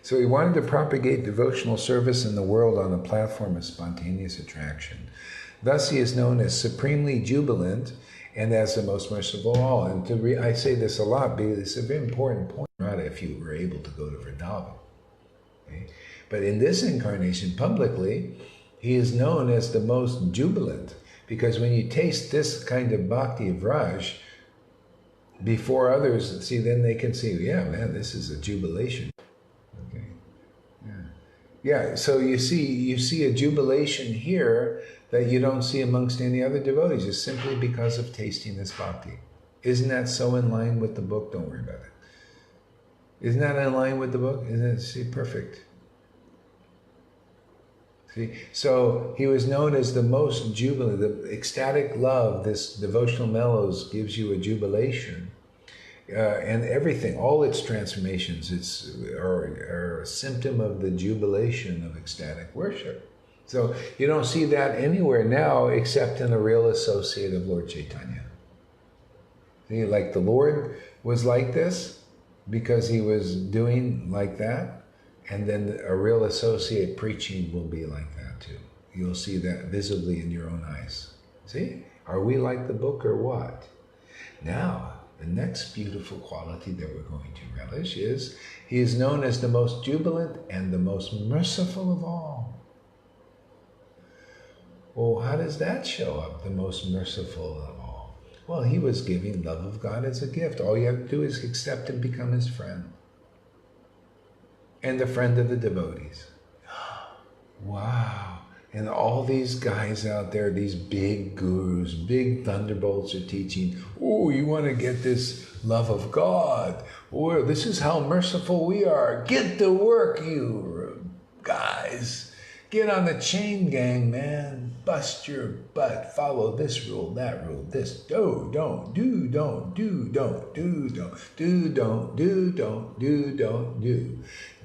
So he wanted to propagate devotional service in the world on a platform of spontaneous attraction. Thus he is known as supremely jubilant and as the most merciful of all. And I say this a lot because it's a very important point, right, if you were able to go to Vrindavan. Okay? But in this incarnation, publicly, he is known as the most jubilant, because when you taste this kind of bhakti of Raj, before others see, then they can see, yeah, man, this is a jubilation. Okay. Yeah, so you see a jubilation here that you don't see amongst any other devotees, just simply because of tasting this bhakti. Isn't that so in line with the book? Don't worry about it. Isn't that in line with the book? Isn't it? See, perfect. See, so he was known as the most jubilant. The ecstatic love, this devotional mellows, gives you a jubilation. And everything, all its transformations, are a symptom of the jubilation of ecstatic worship. So you don't see that anywhere now except in a real associate of Lord Chaitanya. See, like the Lord was like this because he was doing like that, and then a real associate preaching will be like that too. You'll see that visibly in your own eyes. See? Are we like the book or what? Now, the next beautiful quality that we're going to relish is he is known as the most jubilant and the most merciful of all. Well, how does that show up, the most merciful of all? Well, he was giving love of God as a gift. All you have to do is accept and become his friend. And the friend of the devotees. Wow. And all these guys out there, these big gurus, big thunderbolts are teaching, oh, you want to get this love of God. Oh, this is how merciful we are. Get to work, you guys. Get on the chain gang, man. Bust your butt. Follow this rule, that rule, this. Don't, do, don't, do, don't, do, don't, do, don't, do, don't, do, don't, do.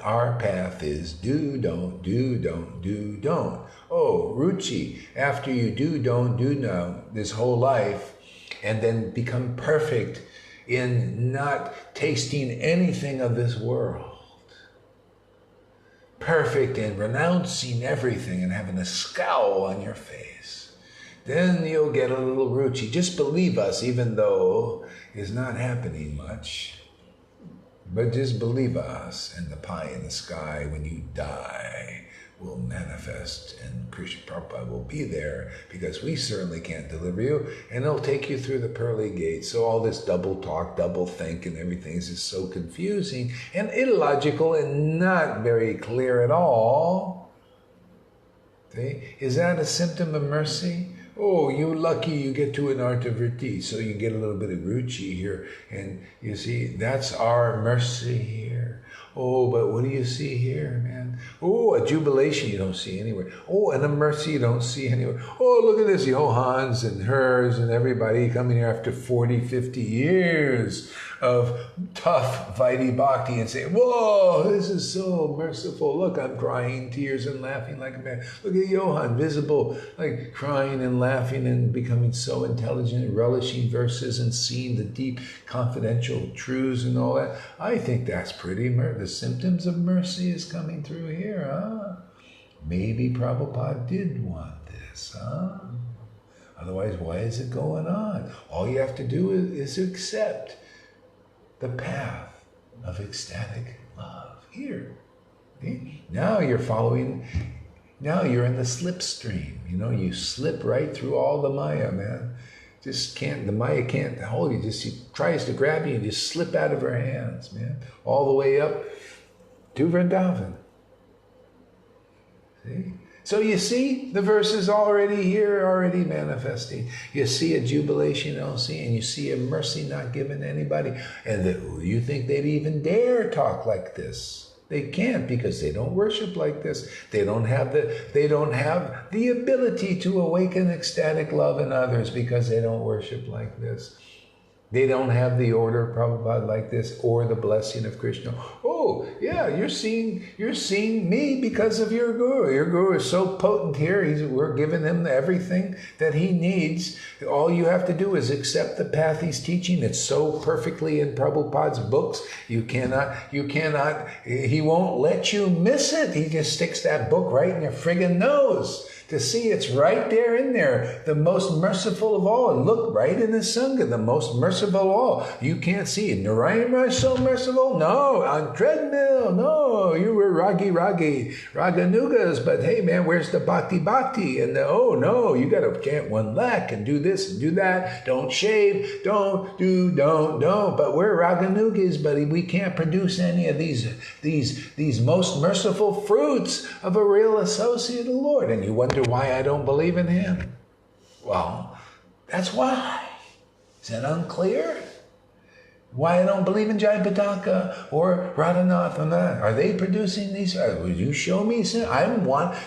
Our path is do, don't, do, don't, do, don't. Oh, Ruchi, after you do, don't, do, no, this whole life, and then become perfect in not tasting anything of this world. Perfect in renouncing everything and having a scowl on your face. Then you'll get a little Ruchi. Just believe us, even though it's not happening much. But just believe us, and the pie in the sky when you die will manifest, and Krishna Prabhupada will be there, because we certainly can't deliver you, and he'll take you through the pearly gates. So all this double talk, double think, and everything is just so confusing and illogical and not very clear at all. See? Is that a symptom of mercy? Oh, you're lucky you get to an artavriti, so you get a little bit of ruchi here. And you see, that's our mercy here. Oh, but what do you see here, man? Oh, a jubilation you don't see anywhere. Oh, and a mercy you don't see anywhere. Oh, look at this, Johans and hers and everybody coming here after 40, 50 years of tough Vaidhi Bhakti and saying, whoa, this is so merciful. Look, I'm crying tears and laughing like a man. Look at Johan, visible, like crying and laughing and becoming so intelligent and relishing verses and seeing the deep confidential truths and all that. I think that's pretty the symptoms of mercy is coming through here, huh? Maybe Prabhupada did want this, huh? Otherwise, why is it going on? All you have to do is accept the path of ecstatic love here. See? Now you're following, now you're in the slipstream. You know, you slip right through all the Maya, man. Just can't, the Maya can't hold you. Just, she tries to grab you and just slip out of her hands, man. All the way up to Vrindavan. See? So you see, the verse is already here, already manifesting. You see a jubilation you don't see, and you see a mercy not given to anybody. And you think they'd even dare talk like this? They can't, because they don't worship like this. They don't have the ability to awaken ecstatic love in others, because they don't worship like this. They don't have the order, Prabhupada, like this, or the blessing of Krishna. Oh, yeah, you're seeing me because of your Guru. Your Guru is so potent here. We're giving him everything that he needs. All you have to do is accept the path he's teaching. It's so perfectly in Prabhupada's books. You cannot, he won't let you miss it. He just sticks that book right in your friggin' nose. To see it's right there in there, the most merciful of all. And look, right in the Sangha, the most merciful of all. You can't see it. Narayana is so merciful? No, on treadmill. No, you were Raganugas. But hey, man, where's the Bhakti? And oh, no, you got to chant 1 lakh and do this and do that. Don't shave. Don't. But we're Raganugas, buddy. We can't produce any of these most merciful fruits of a real associate of the Lord. And you wonder why I don't believe in him? Well, that's why. Is that unclear? Why I don't believe in Jayapataka or Radhanath and that? Are they producing these? Would you show me some?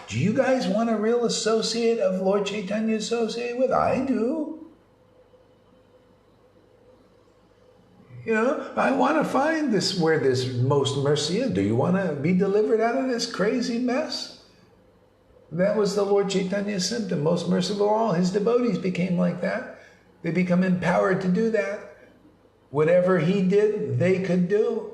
Do you guys want a real associate of Lord Chaitanya associated with? I do. You know, I want to find this where this most mercy is. Do you want to be delivered out of this crazy mess? That was the Lord Chaitanya's symptom. Most merciful of all. His devotees became like that. They become empowered to do that. Whatever he did, they could do.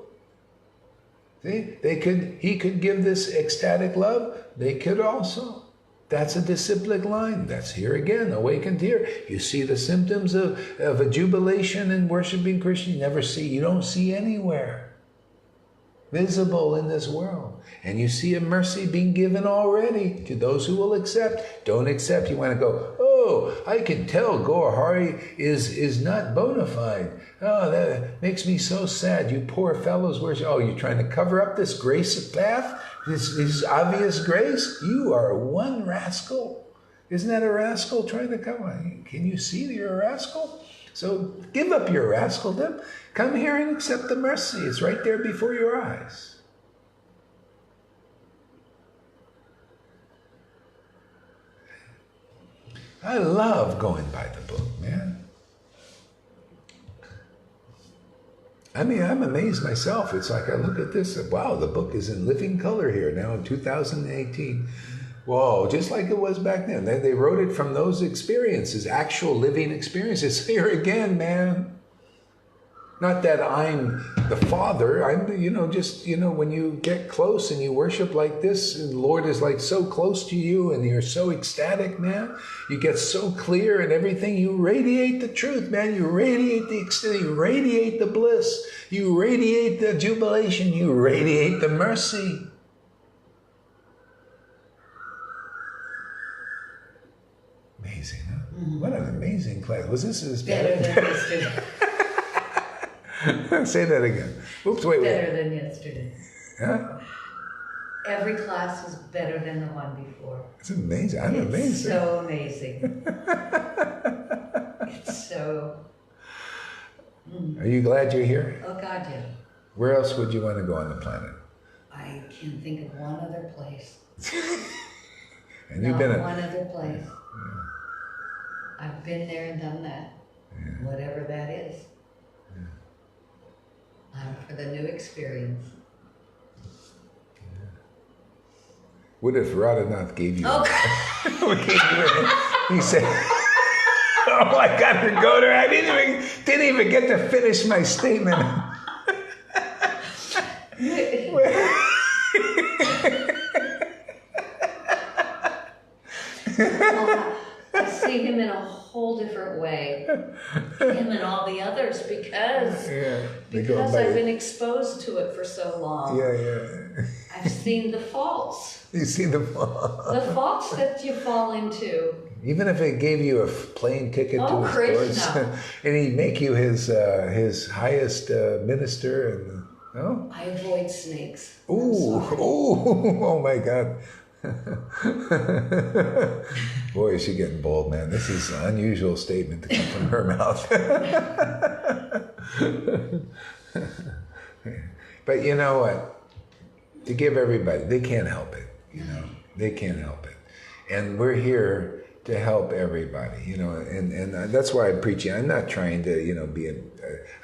See? He could give this ecstatic love. They could also. That's a disciplic line. That's here again, awakened here. You see the symptoms of a jubilation in worshiping Krishna. You don't see anywhere visible in this world. And you see a mercy being given already to those who will accept. Don't accept. You want to go, oh, I can tell Gaurahari is not bona fide. Oh, that makes me so sad. You poor fellows. You're trying to cover up this grace path? This obvious grace? You are one rascal. Isn't that a rascal trying to come on? Can you see that you're a rascal? So give up your rascaldom. Come here and accept the mercy. It's right there before your eyes. I love going by the book, man. I mean, I'm amazed myself. It's like I look at this, and wow, the book is in living color here now in 2018. Whoa, just like it was back then. They wrote it from those experiences, actual living experiences. Here again, man. Not that I'm the Father. I'm, when you get close and you worship like this, and the Lord is like so close to you and you're so ecstatic, man. You get so clear and everything. You radiate the truth, man. You radiate the ecstasy. You radiate the bliss. You radiate the jubilation. You radiate the mercy. Amazing, huh? Mm-hmm. What an amazing class. Was this better than yesterday? Say that again. Oops, wait. Better than yesterday. Huh? Every class was better than the one before. It's amazing. I'm amazing. It's so amazing. It's so... Are you glad you're here? Oh, God, yeah. Where else would you want to go on the planet? I can't think of one other place. And you've been one other place. Yeah. I've been there and done that. Yeah. Whatever that is. I'm for the new experience. Yeah. What if Radhanath gave you he said, oh, I got to go there. I didn't even get to finish my statement. Well, I see him in a whole different way. Him and all the others because I've been exposed to it for so long. Yeah. I've seen the faults. You see the faults. The faults that you fall into. Even if it gave you a plane ticket to his Krishna. courts, and he'd make you his highest minister, and I avoid snakes. Oh my God. Boy, is she getting bold, man. This is an unusual statement to come from her mouth. But you know what? To give everybody, they can't help it. They can't help it. And we're here to help everybody, you know, and that's why I'm preaching. I'm not trying to, you know, be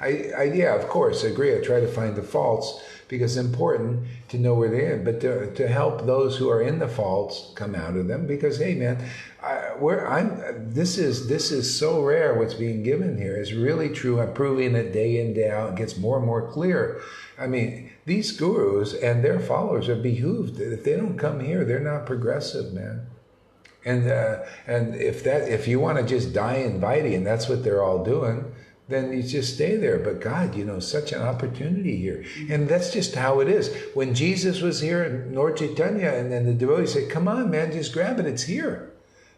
yeah, of course, I agree. I try to find the faults because it's important to know where they're in, but to help those who are in the faults come out of them. Because hey, man, this is so rare. What's being given here is really true. I'm proving it day in, day out. It gets more and more clear. I mean, these gurus and their followers are behooved. If they don't come here, they're not progressive, man. And if you want to just die inviting, and that's what they're all doing, then you just stay there. But God, you know, such an opportunity here. And that's just how it is. When Jesus was here, Lord Chaitanya, and then the devotees said, come on, man, just grab it. It's here.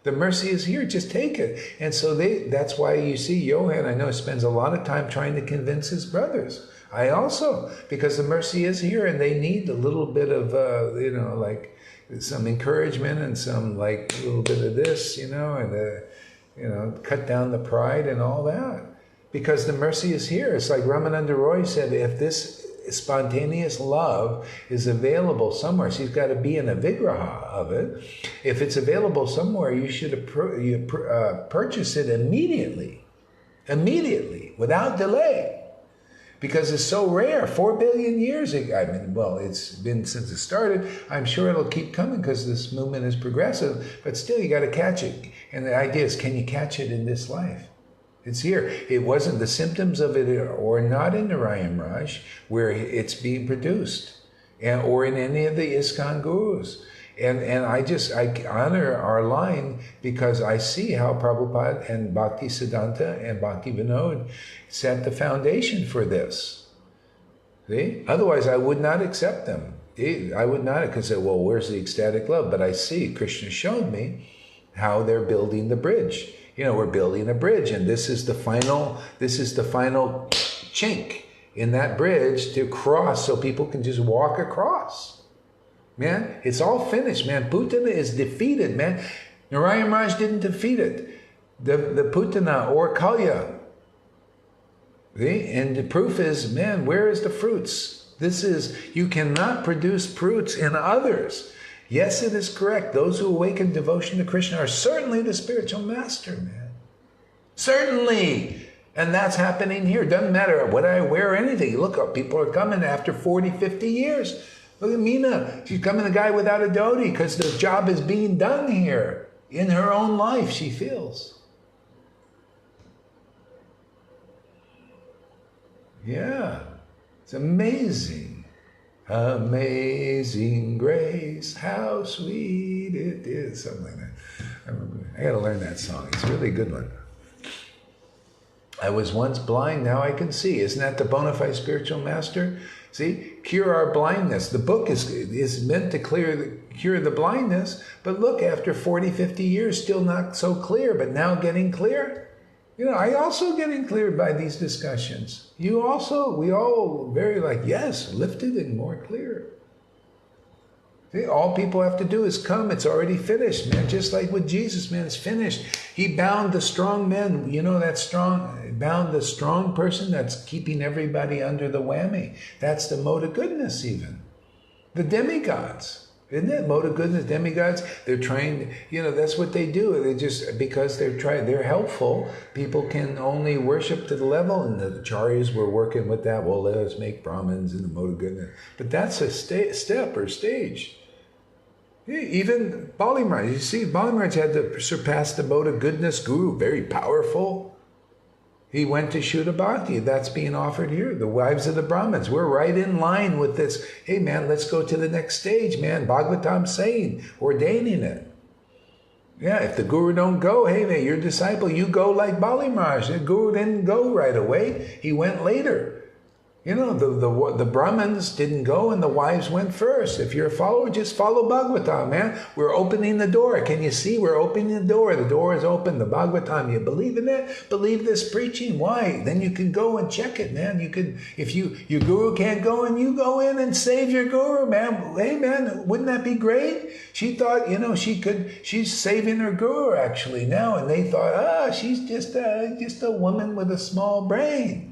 The mercy is here. Just take it. And so that's why you see Johan, I know, spends a lot of time trying to convince his brothers. I also, because the mercy is here and they need a little bit of, you know, like, some encouragement and some like a little bit of this, you know, and you know, cut down the pride and all that, because the mercy is here. It's like Ramananda Roy said, if this spontaneous love is available somewhere, so you've got to be in a vigraha of it. If it's available somewhere, you should purchase it immediately, without delay. Because it's so rare, 4 billion years. I mean, well, it's been since it started. I'm sure it'll keep coming because this movement is progressive. But still, you got to catch it. And the idea is, can you catch it in this life? It's here. It wasn't the symptoms of it, or not in Narayan Raj, where it's being produced, or in any of the ISKCON gurus. And I honor our line because I see how Prabhupada and Bhakti Siddhanta and Bhakti Vinod set the foundation for this. See? Otherwise, I would not accept them. I would not, because well, where's the ecstatic love? But I see, Krishna showed me how they're building the bridge. You know, we're building a bridge, and this is the final chink in that bridge to cross so people can just walk across. Man, it's all finished, man. Putana is defeated, man. Narayan Raj didn't defeat it. The Putana or Kalya. See? And the proof is, man, where is the fruits? You cannot produce fruits in others. Yes, it is correct. Those who awaken devotion to Krishna are certainly the spiritual master, man. Certainly. And that's happening here. Doesn't matter what I wear or anything. Look, people are coming after 40, 50 years. Look at Meena. She's coming a guy without a dhoti because the job is being done here. In her own life, she feels. Yeah. It's amazing. Amazing grace, how sweet it is. Something like that. I got to learn that song. It's a really good one. I was once blind, now I can see. Isn't that the bona fide spiritual master? See, cure our blindness. The book is meant to cure the blindness, but look, after 40, 50 years, still not so clear, but now getting clear. You know, I also getting cleared by these discussions. You also, we all very like, yes, lifted and more clear. See, all people have to do is come. It's already finished, man. Just like with Jesus, man, it's finished. He bound the strong men. You know, bound the strong person that's keeping everybody under the whammy. That's the mode of goodness even. The demigods. Isn't it? Mode of goodness, demigods, they're trying, you know, that's what they do. They just, because they're helpful, people can only worship to the level, and the acharyas were working with that. Well, let us make Brahmins in the mode of goodness. But that's a step or stage. Even Bali Maharaj, you see, Bali Maharaj had to surpass the mode of goodness guru, very powerful. He went to Shuddha Bhakti. That's being offered here. The wives of the Brahmins. We're right in line with this. Hey, man, let's go to the next stage, man. Bhagavatam saying, ordaining it. Yeah, if the guru don't go, hey, man, your disciple, you go like Bali Maharaj. The guru didn't go right away. He went later. You know, the Brahmins didn't go and the wives went first. If you're a follower, just follow Bhagavatam, man. We're opening the door. Can you see? We're opening the door. The door is open. The Bhagavatam, you believe in that? Believe this preaching. Why? Then you can go and check it, man. You can, if your guru can't go and you go in and save your guru, man. Hey, man, wouldn't that be great? She thought, you know, she's saving her guru actually now. And they thought, she's just a woman with a small brain.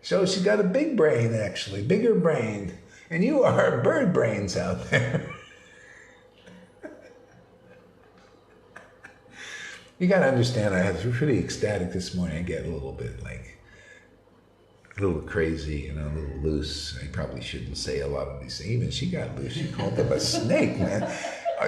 So she's got a big brain, actually, bigger brain. And you are bird brains out there. You got to understand, I was pretty ecstatic this morning. I get a little bit like, a little crazy, a little loose. I probably shouldn't say a lot of these things. Even she got loose. She called him a snake, man.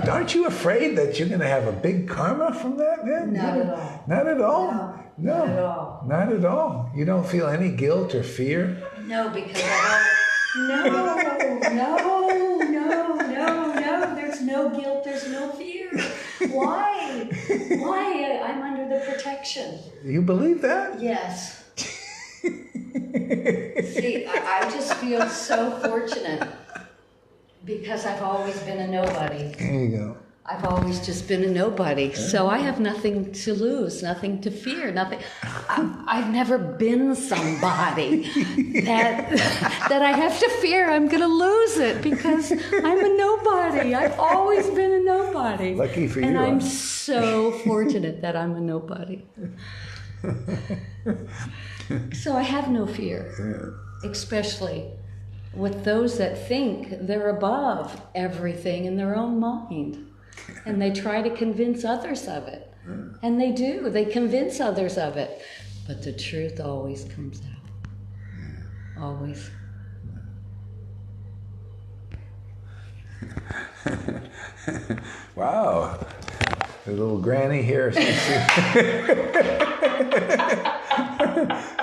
Aren't you afraid that you're going to have a big karma from that, man? Not at all. Not at all? No, not at all. Not at all. You don't feel any guilt or fear? No, because I don't. No. There's no guilt. There's no fear. Why? I'm under the protection. You believe that? Yes. See, I just feel so fortunate because I've always been a nobody. There you go. I've always just been a nobody, so I have nothing to lose, nothing to fear, nothing. I've never been somebody that I have to fear I'm going to lose it because I'm a nobody. I've always been a nobody. Lucky for you. And I'm so fortunate that I'm a nobody. So I have no fear, especially with those that think they're above everything in their own mind. And they try to convince others of it. And they do. They convince others of it. But the truth always comes out. Always. Wow. The little granny here.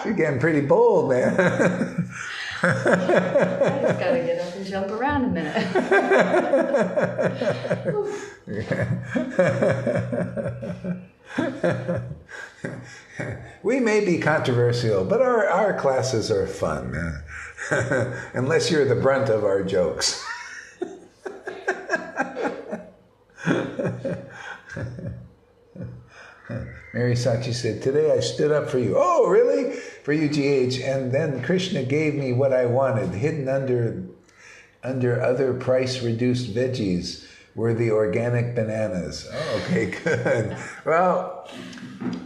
She's getting pretty bold, man. I just got to get up and jump around a minute. We may be controversial, but our classes are fun, man. Unless you're the brunt of our jokes. Mary Sakshi said, today I stood up for you. Oh, really? For you, GH. And then Krishna gave me what I wanted. Hidden under other price-reduced veggies were the organic bananas. Oh, okay, good. Well,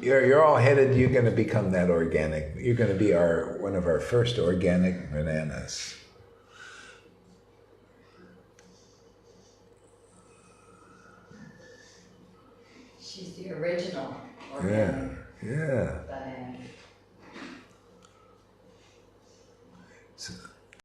you're all headed. You're going to become that organic. You're going to be one of our first organic bananas. She's the original organic. Yeah. Banana. So,